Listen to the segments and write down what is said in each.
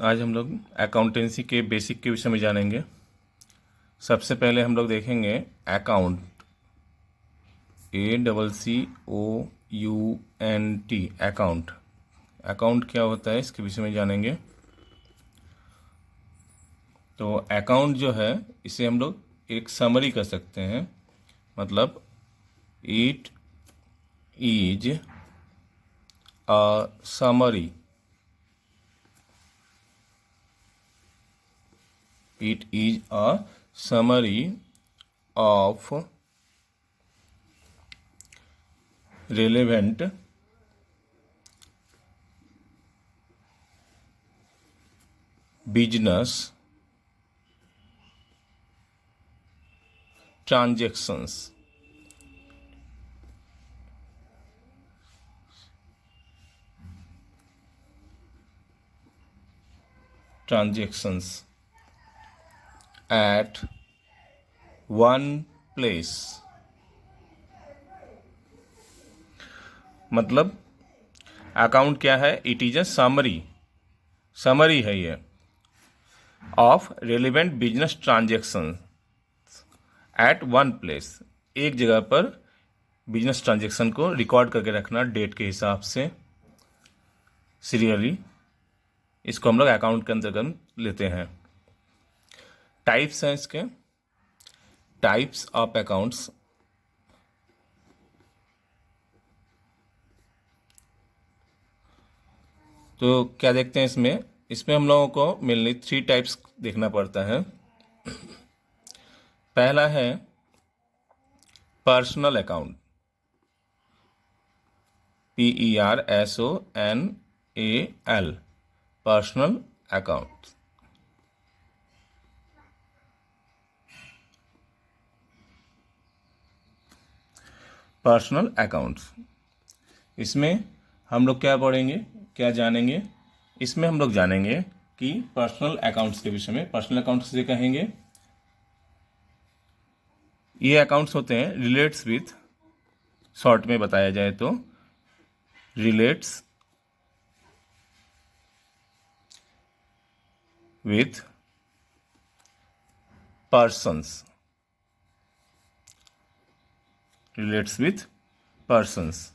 आज हम लोग अकाउंटेंसी के बेसिक के विषय में जानेंगे। सबसे पहले हम लोग देखेंगे अकाउंट, ACCOUNT, अकाउंट। अकाउंट क्या होता है इसके विषय में जानेंगे। तो अकाउंट जो है इसे हम लोग एक समरी कर सकते हैं, मतलब it is a summary. It is a summary of relevant business transactions. At one place। मतलब अकाउंट क्या है? इट इज अ समरी है ये of relevant business transaction at one place. एक जगह पर बिजनेस ट्रांजेक्शन को रिकॉर्ड करके रखना डेट के हिसाब से, सीरियली। इसको हम लोग अकाउंट के अंतर्गत लेते हैं। टाइप्स हैं इसके, टाइप्स ऑफ अकाउंट्स। तो क्या देखते हैं इसमें हम लोगों को मेनली 3 टाइप्स देखना पड़ता है। पहला है personal account, PERSONAL, personal account. Personal accounts, इसमें हम लोग क्या पढ़ेंगे, क्या जानेंगे? इसमें हम लोग जानेंगे कि पर्सनल अकाउंट्स के विषय में। पर्सनल अकाउंट्स से कहेंगे ये अकाउंट्स होते हैं रिलेट्स विथ, शॉर्ट में बताया जाए तो relates with persons, relates with persons.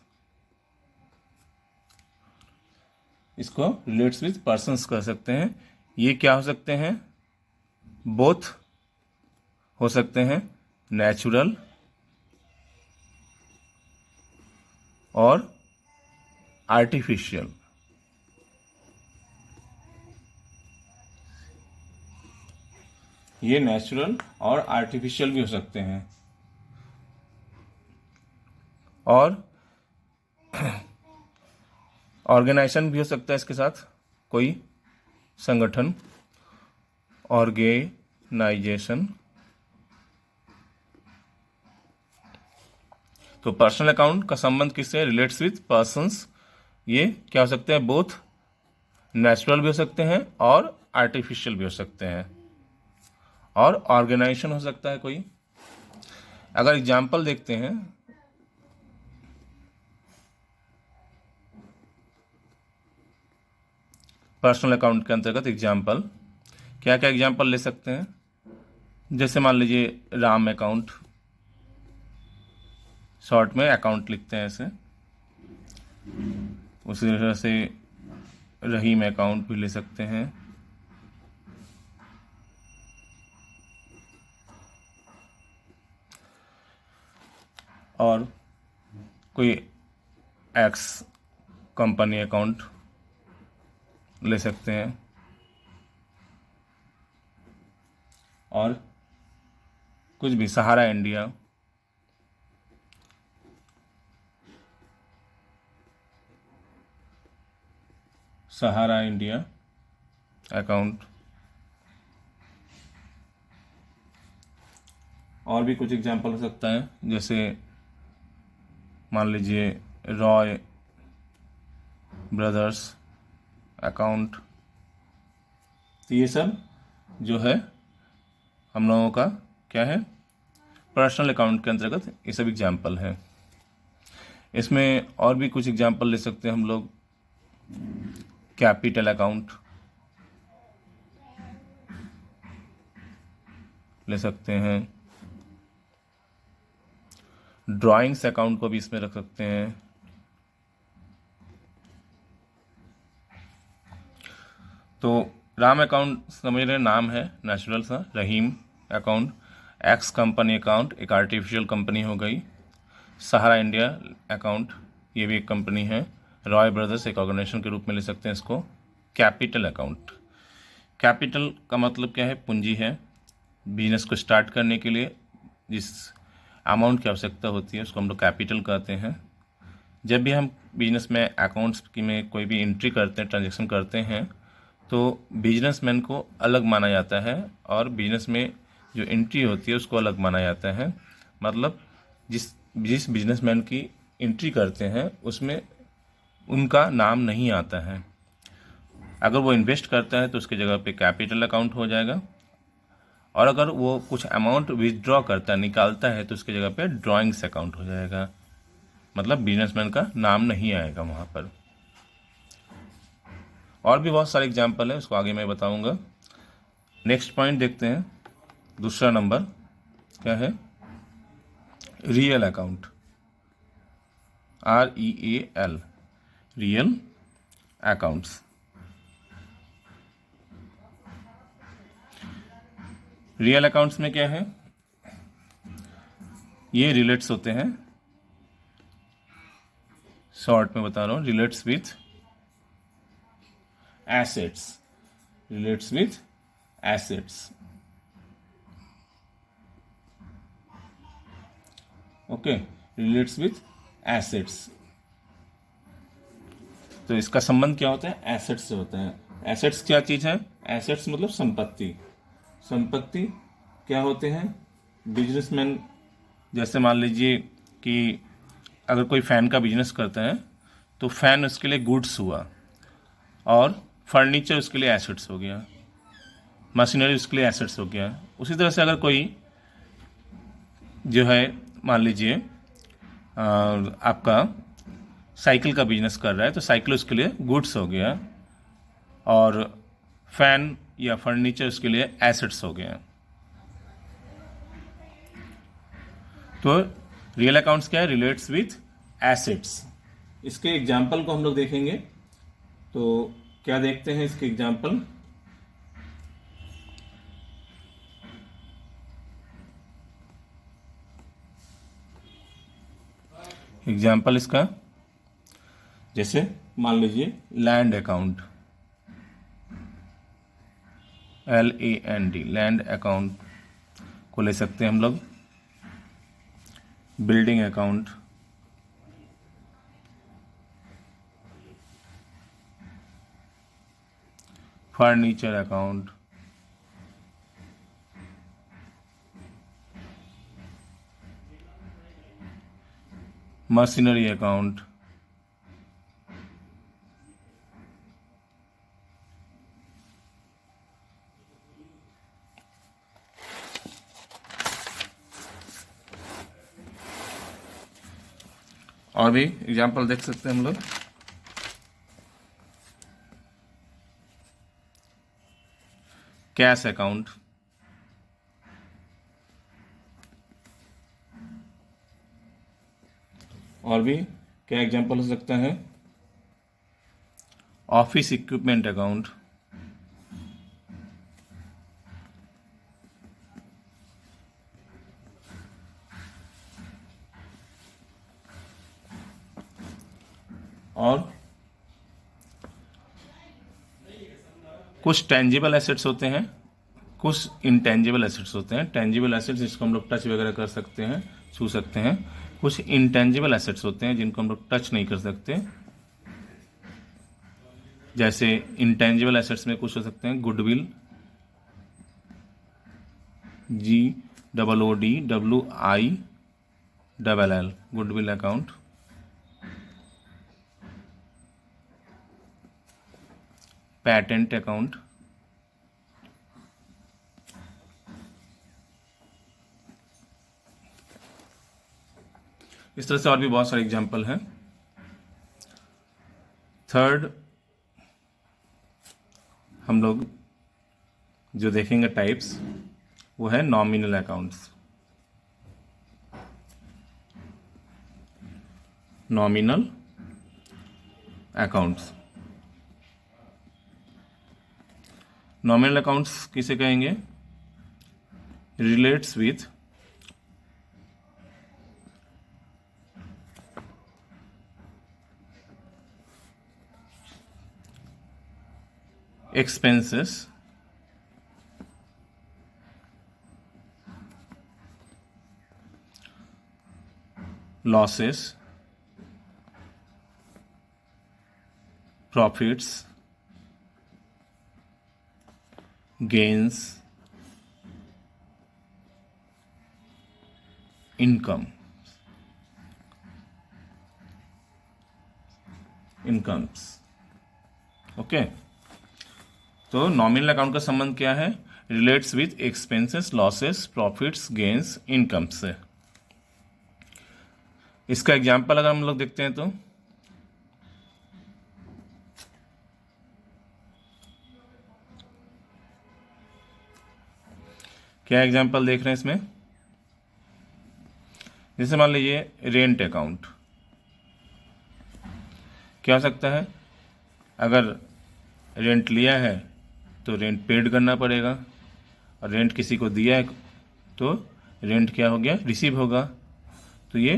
इसको रिलेट्स विथ पर्सन्स कह सकते हैं। ये क्या हो सकते हैं? बोथ हो सकते हैं, नेचुरल और आर्टिफिशियल। ये नेचुरल और आर्टिफिशियल भी हो सकते हैं। और ऑर्गेनाइजेशन भी हो सकता है इसके साथ, कोई संगठन, ऑर्गेनाइजेशन। तो पर्सनल अकाउंट का संबंध किससे? Relates with persons. ये क्या हो सकते हैं? बोथ नेचुरल भी हो सकते हैं और आर्टिफिशियल भी हो सकते हैं। और ऑर्गेनाइजेशन हो सकता है कोई। अगर एग्जाम्पल देखते हैं, पर्सनल अकाउंट के अंतर्गत एग्जाम्पल, क्या क्या एग्जाम्पल ले सकते हैं? जैसे मान लीजिए राम अकाउंट, शॉर्ट में अकाउंट लिखते हैं ऐसे। उसी तरह से रहीम अकाउंट भी ले सकते हैं। और कोई एक्स कंपनी अकाउंट ले सकते हैं। और कुछ भी, सहारा इंडिया, सहारा इंडिया अकाउंट। और भी कुछ एग्जाम्पल हो सकता है, जैसे मान लीजिए रॉय ब्रदर्स अकाउंट। तो ये सब जो है हम लोगों का क्या है? पर्सनल अकाउंट के अंतर्गत ये सब एग्जाम्पल है। इसमें और भी कुछ एग्जाम्पल ले सकते हैं हम लोग। कैपिटल अकाउंट, ले सकते हैं। ड्राइंग्स अकाउंट को भी इसमें रख सकते हैं। तो राम अकाउंट समझ रहे, नाम है नेचुरल सा। रहीम अकाउंट, एक्स कंपनी अकाउंट एक आर्टिफिशियल कंपनी हो गई। सहारा इंडिया अकाउंट, ये भी एक कंपनी है। रॉय ब्रदर्स एक ऑर्गेनाइजेशन के रूप में ले सकते हैं इसको। कैपिटल अकाउंट, कैपिटल का मतलब क्या है? पूंजी है। बिजनेस को स्टार्ट करने के लिए जिस अमाउंट की आवश्यकता होती है उसको हम लोग कैपिटल कहते हैं। जब भी हम बिजनेस में अकाउंट्स की में कोई भी एंट्री करते हैं, ट्रांजैक्शन करते हैं, तो बिजनेसमैन को अलग माना जाता है और बिजनेस में जो एंट्री होती है उसको अलग माना जाता है। मतलब जिस जिस बिजनेसमैन की एंट्री करते हैं उसमें उनका नाम नहीं आता है। अगर वो इन्वेस्ट करता है तो उसकी जगह पे कैपिटल अकाउंट हो जाएगा, और अगर वो कुछ अमाउंट विथड्रॉ करता है, निकालता है, तो उसकी जगह पे ड्राइंग्स अकाउंट हो जाएगा। मतलब बिजनेसमैन का नाम नहीं आएगा वहाँ पर। और भी बहुत सारे एग्जाम्पल है, उसको आगे मैं बताऊंगा। नेक्स्ट पॉइंट देखते हैं, दूसरा नंबर क्या है? Real account, REAL, real accounts. Real accounts में क्या है? ये रिलेट्स होते हैं, शॉर्ट में बता रहा हूँ, relates with assets, relates with assets. Okay, relates with assets. तो इसका संबंध क्या होता है? एसेट्स से होता है। एसेट्स क्या चीज है? एसेट्स मतलब संपत्ति। संपत्ति क्या होते हैं? बिजनेसमैन, जैसे मान लीजिए कि अगर कोई फैन का बिजनेस करता है तो फैन उसके लिए गुड्स हुआ, और फर्नीचर उसके लिए एसेट्स हो गया, मशीनरी उसके लिए एसेट्स हो गया। उसी तरह से अगर कोई जो है मान लीजिए आपका साइकिल का बिजनेस कर रहा है तो साइकिल उसके लिए गुड्स हो गया, और फैन या फर्नीचर उसके लिए एसेट्स हो गया। तो रियल अकाउंट्स क्या है? Relates with assets. इसके एग्जाम्पल को हम लोग देखेंगे। तो क्या देखते हैं इसके एग्जाम्पल? एग्जाम्पल इसका, जैसे मान लीजिए land account, LAND, land account को ले सकते हैं हम लोग। Building account, furniture account, machinery account, और भी एग्जाम्पल देख सकते हैं हम लोग। कैश अकाउंट, और भी क्या एग्जाम्पल हो सकता है? ऑफिस इक्विपमेंट अकाउंट, और कुछ टेंजिबल एसेट्स होते हैं, कुछ इंटेंजिबल एसेट्स होते हैं। टेंजिबल एसेट्स जिसको हम लोग टच वगैरह कर सकते हैं, छू सकते हैं। कुछ इंटेंजिबल एसेट्स होते हैं जिनको हम लोग टच नहीं कर सकते। जैसे इंटेंजिबल एसेट्स में कुछ हो सकते हैं goodwill, GOODWILL, goodwill account. Patent account, इस तरह से और भी बहुत सारे एग्जाम्पल हैं। थर्ड हम लोग जो देखेंगे टाइप्स, वो है nominal accounts. Nominal accounts, nominal accounts किसे कहेंगे? Relates with expenses, losses, profits, gains, income, incomes। Okay, तो नॉमिनल अकाउंट का संबंध क्या है? Relates with expenses, losses, profits, gains, income से। इसका एग्जांपल अगर हम लोग देखते हैं तो क्या एग्जांपल देख रहे हैं इसमें? जैसे मान लीजिए रेंट अकाउंट, क्या हो सकता है? अगर रेंट लिया है तो रेंट पेड करना पड़ेगा, और रेंट किसी को दिया है तो रेंट क्या हो गया? रिसीव होगा। तो ये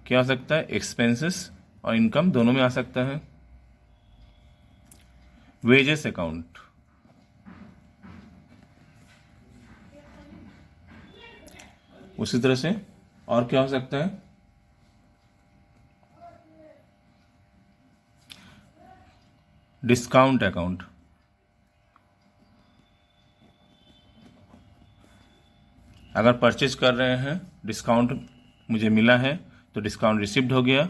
क्या हो सकता है? एक्सपेंसेस और इनकम दोनों में आ सकता है। वेजेस अकाउंट, उसी तरह से और क्या हो सकता है? डिस्काउंट अकाउंट, अगर परचेज कर रहे हैं, डिस्काउंट मुझे मिला है तो डिस्काउंट रिसीव्ड हो गया,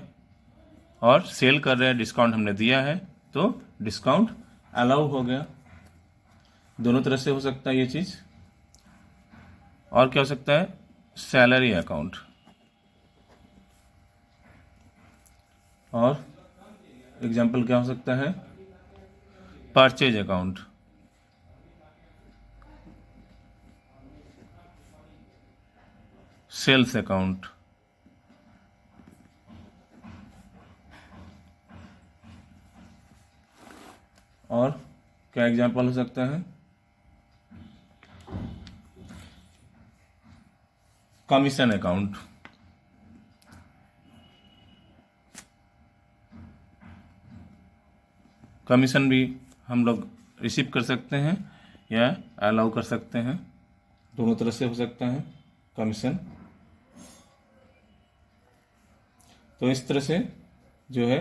और सेल कर रहे हैं, डिस्काउंट हमने दिया है तो डिस्काउंट अलाउ हो गया। दोनों तरह से हो सकता है ये चीज़। और क्या हो सकता है? सैलरी अकाउंट, और एग्जाम्पल क्या हो सकता है? परचेज अकाउंट, सेल्स अकाउंट, और क्या एग्जाम्पल हो सकता है? कमीशन अकाउंट, कमीशन भी हम लोग रिसीव कर सकते हैं या अलाउ कर सकते हैं, दोनों तरह से हो सकता है कमीशन। तो इस तरह से जो है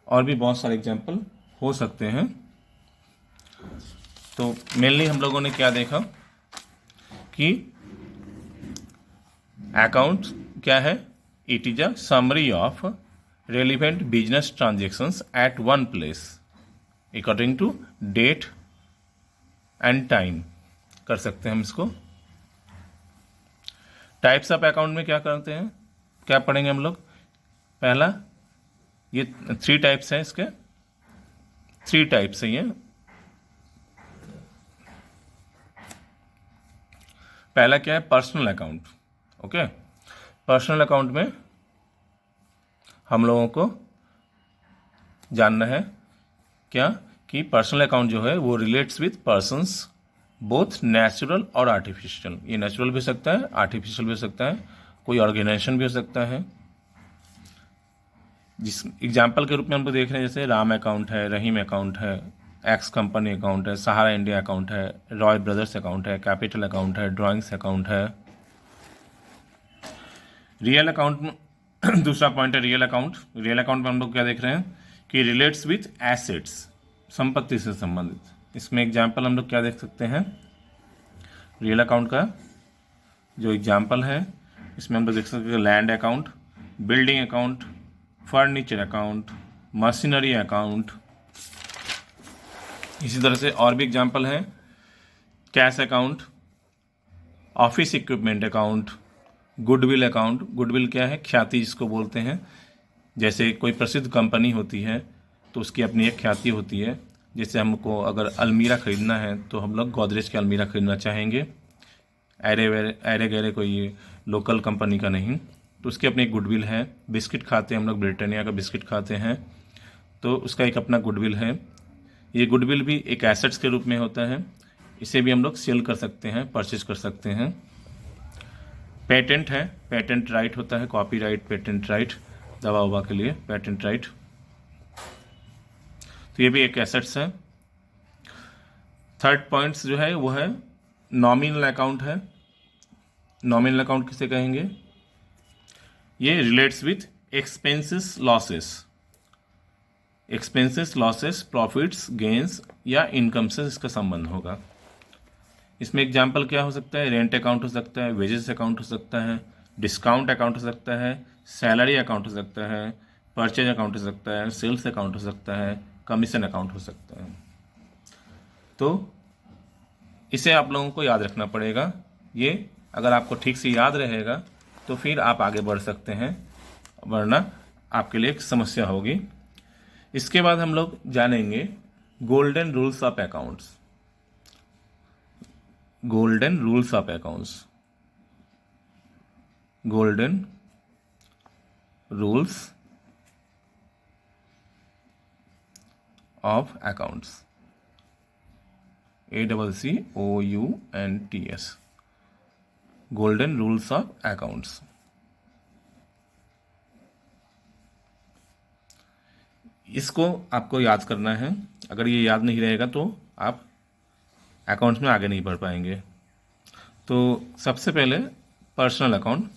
और भी बहुत सारे एग्जाम्पल हो सकते हैं। तो मेनली हम लोगों ने क्या देखा कि अकाउंट क्या है? It is a summary of relevant business transactions at one place according to date and time, कर सकते हैं हम इसको। टाइप्स ऑफ अकाउंट में क्या करते हैं, क्या पढ़ेंगे हम लोग? पहला, ये 3 टाइप्स हैं, इसके 3 टाइप्स हैं ये। पहला क्या है? Personal account. Okay, personal account में हम लोगों को जानना है क्या कि पर्सनल अकाउंट जो है वो relates with persons both natural और आर्टिफिशियल। ये नेचुरल भी हो सकता है, आर्टिफिशियल भी हो सकता है, कोई ऑर्गेनाइजेशन भी हो सकता है। जिस एग्जाम्पल के रूप में हम लोग देख रहे हैं, जैसे राम अकाउंट है, रहीम अकाउंट है, एक्स कंपनी अकाउंट है, सहारा इंडिया अकाउंट है, रॉय ब्रदर्स अकाउंट है, कैपिटल अकाउंट है, ड्राइंग्स अकाउंट है। रियल अकाउंट में दूसरा पॉइंट है रियल अकाउंट। रियल अकाउंट में हम लोग क्या देख रहे हैं कि रिलेट्स विथ एसेट्स, संपत्ति से संबंधित। इसमें एग्जाम्पल हम लोग क्या देख सकते हैं? रियल अकाउंट का जो एग्जाम्पल है इसमें हम लोग देख सकते हैं land account, building account, furniture account, machinery account. इसी तरह से और भी एग्जाम्पल है cash account, office equipment account, goodwill account. Goodwill क्या है? ख्याति जिसको बोलते हैं। जैसे कोई प्रसिद्ध कंपनी होती है तो उसकी अपनी एक ख्याति होती है। जैसे हमको अगर अलमीरा खरीदना है तो हम लोग गोदरेज की अलमीरा खरीदना चाहेंगे एरे गैरे कोई लोकल कंपनी का नहीं। तो उसकी अपनी एक गुडविल है। बिस्किट खाते हैं हम लोग, ब्रिटानिया का बिस्किट खाते हैं, तो उसका एक अपना गुडविल है। ये गुडविल भी एक एसेट्स के रूप में होता है, इसे भी हम लोग सेल कर सकते हैं, परचेज कर सकते हैं। पेटेंट है, पेटेंट राइट होता है, कॉपीराइट, पेटेंट राइट, दवा उवा के लिए पेटेंट राइट। तो ये भी एक एसेट्स है। थर्ड पॉइंट्स जो है वो है नॉमिनल अकाउंट है। नॉमिनल अकाउंट किसे कहेंगे? ये relates with expenses losses, expenses losses, profits gains या इनकम से इसका संबंध होगा। इसमें एग्जाम्पल क्या हो सकता है? रेंट अकाउंट हो सकता है, वेजेस अकाउंट हो सकता है, डिस्काउंट अकाउंट हो सकता है, सैलरी अकाउंट हो सकता है, परचेज अकाउंट हो सकता है, सेल्स अकाउंट हो सकता है, कमीशन अकाउंट हो सकता है। तो इसे आप लोगों को याद रखना पड़ेगा। ये अगर आपको ठीक से याद रहेगा तो फिर आप आगे बढ़ सकते हैं, वरना आपके लिए एक समस्या होगी। इसके बाद हम लोग जानेंगे golden rules of accounts. Golden rules of accounts, golden rules of accounts, ACCOUNTS, golden rules of accounts. इसको आपको याद करना है। अगर ये याद नहीं रहेगा तो आप अकाउंट्स में आगे नहीं बढ़ पाएंगे। तो सबसे पहले personal account.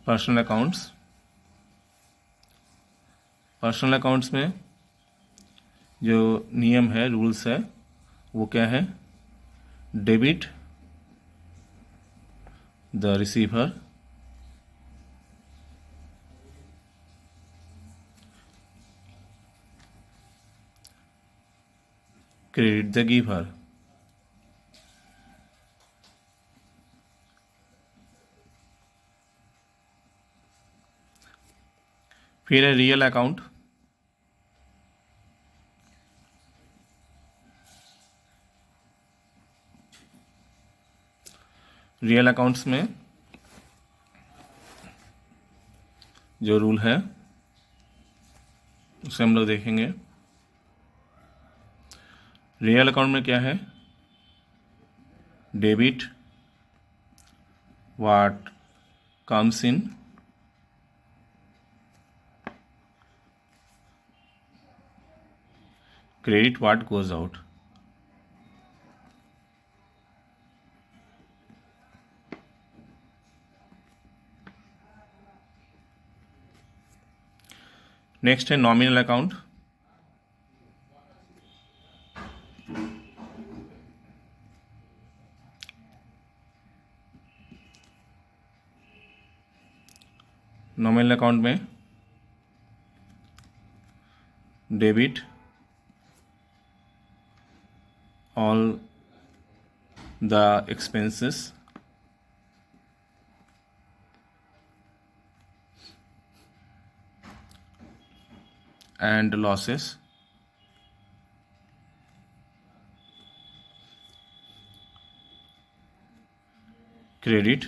Personal accounts, personal accounts में जो नियम है, रूल्स है, वो क्या है? Debit the receiver, credit the giver. फिर है रियल अकाउंट। रियल अकाउंट्स में जो रूल है उसे हम लोग देखेंगे। रियल अकाउंट में क्या है? Debit what comes in, credit what goes out. Next है नॉमिनल अकाउंट। नॉमिनल अकाउंट में debit all the expenses and losses, credit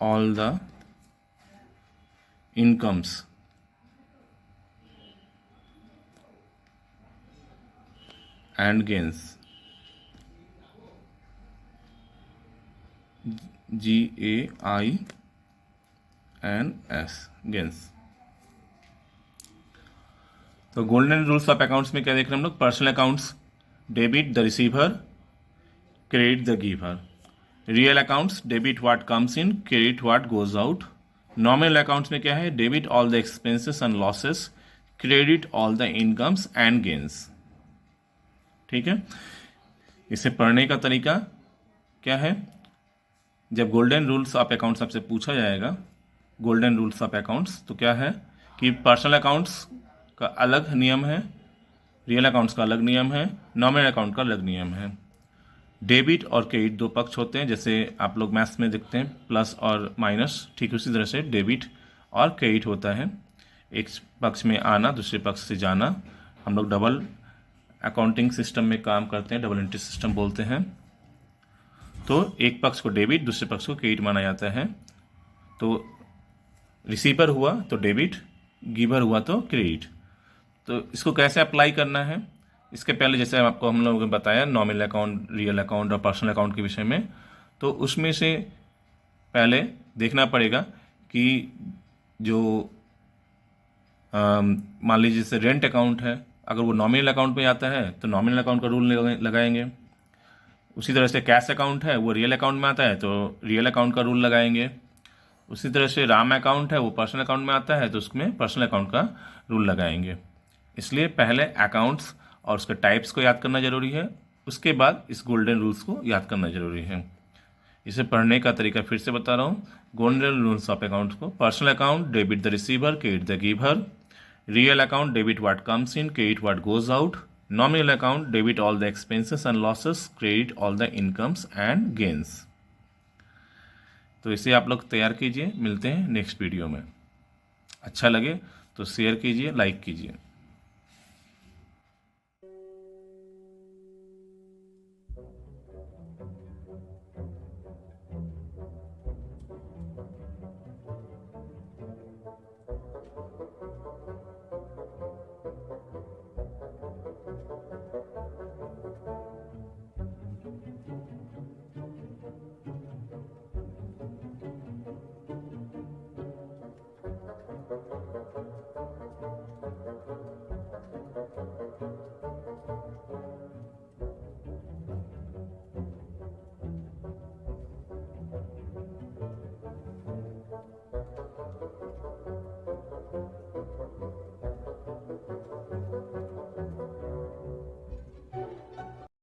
all the incomes and gains, GAINS, gains. तो गोल्डन रूल्स ऑफ अकाउंट्स में क्या देख रहे हैं हम लोग? Personal accounts debit the receiver, credit the giver. Real accounts debit what comes in, credit what goes out. Nominal accounts में क्या है? Debit all the expenses and losses, credit all the incomes and gains. ठीक है। इसे पढ़ने का तरीका क्या है? जब गोल्डन रूल्स ऑफ अकाउंट्स आपसे पूछा जाएगा, गोल्डन रूल्स ऑफ अकाउंट्स, तो क्या है कि पर्सनल अकाउंट्स का अलग नियम है, रियल अकाउंट्स का अलग नियम है, नॉमिनल अकाउंट का अलग नियम है। डेबिट और क्रेडिट दो पक्ष होते हैं, जैसे आप लोग मैथ्स में देखते हैं प्लस और माइनस, ठीक उसी तरह से डेबिट और क्रेडिट होता है। एक पक्ष में आना, दूसरे पक्ष से जाना। हम लोग डबल अकाउंटिंग सिस्टम में काम करते हैं, डबल एंट्री सिस्टम बोलते हैं। तो एक पक्ष को डेबिट, दूसरे पक्ष को क्रेडिट माना जाता है। तो रिसीवर हुआ तो डेबिट, गिवर हुआ तो क्रेडिट। तो इसको कैसे अप्लाई करना है, इसके पहले जैसे आपको हम लोगों ने बताया नॉमिनल अकाउंट, रियल अकाउंट और पर्सनल अकाउंट के विषय में, तो उसमें से पहले देखना पड़ेगा कि जो मान लीजिए जैसे रेंट अकाउंट है, अगर वो नॉमिनल अकाउंट में आता है तो नॉमिनल अकाउंट का रूल लगाएंगे। उसी तरह से कैश अकाउंट है वो रियल अकाउंट में आता है तो रियल अकाउंट का रूल लगाएंगे। उसी तरह से राम अकाउंट है वो पर्सनल अकाउंट में आता है तो उसमें पर्सनल अकाउंट का रूल लगाएंगे। इसलिए पहले अकाउंट्स और उसके टाइप्स को याद करना जरूरी है, उसके बाद इस गोल्डन रूल्स को याद करना जरूरी है। इसे पढ़ने का तरीका फिर से बता रहा हूँ। गोल्डन रूल्स ऑफ अकाउंट को: personal account debit the receiver, credit the giver. Real account debit what comes in, credit what goes out. Nominal account debit all the expenses and losses, credit all the incomes and gains. तो इसे आप लोग तैयार कीजिए, मिलते हैं next video में। अच्छा लगे तो शेयर कीजिए, लाइक कीजिए।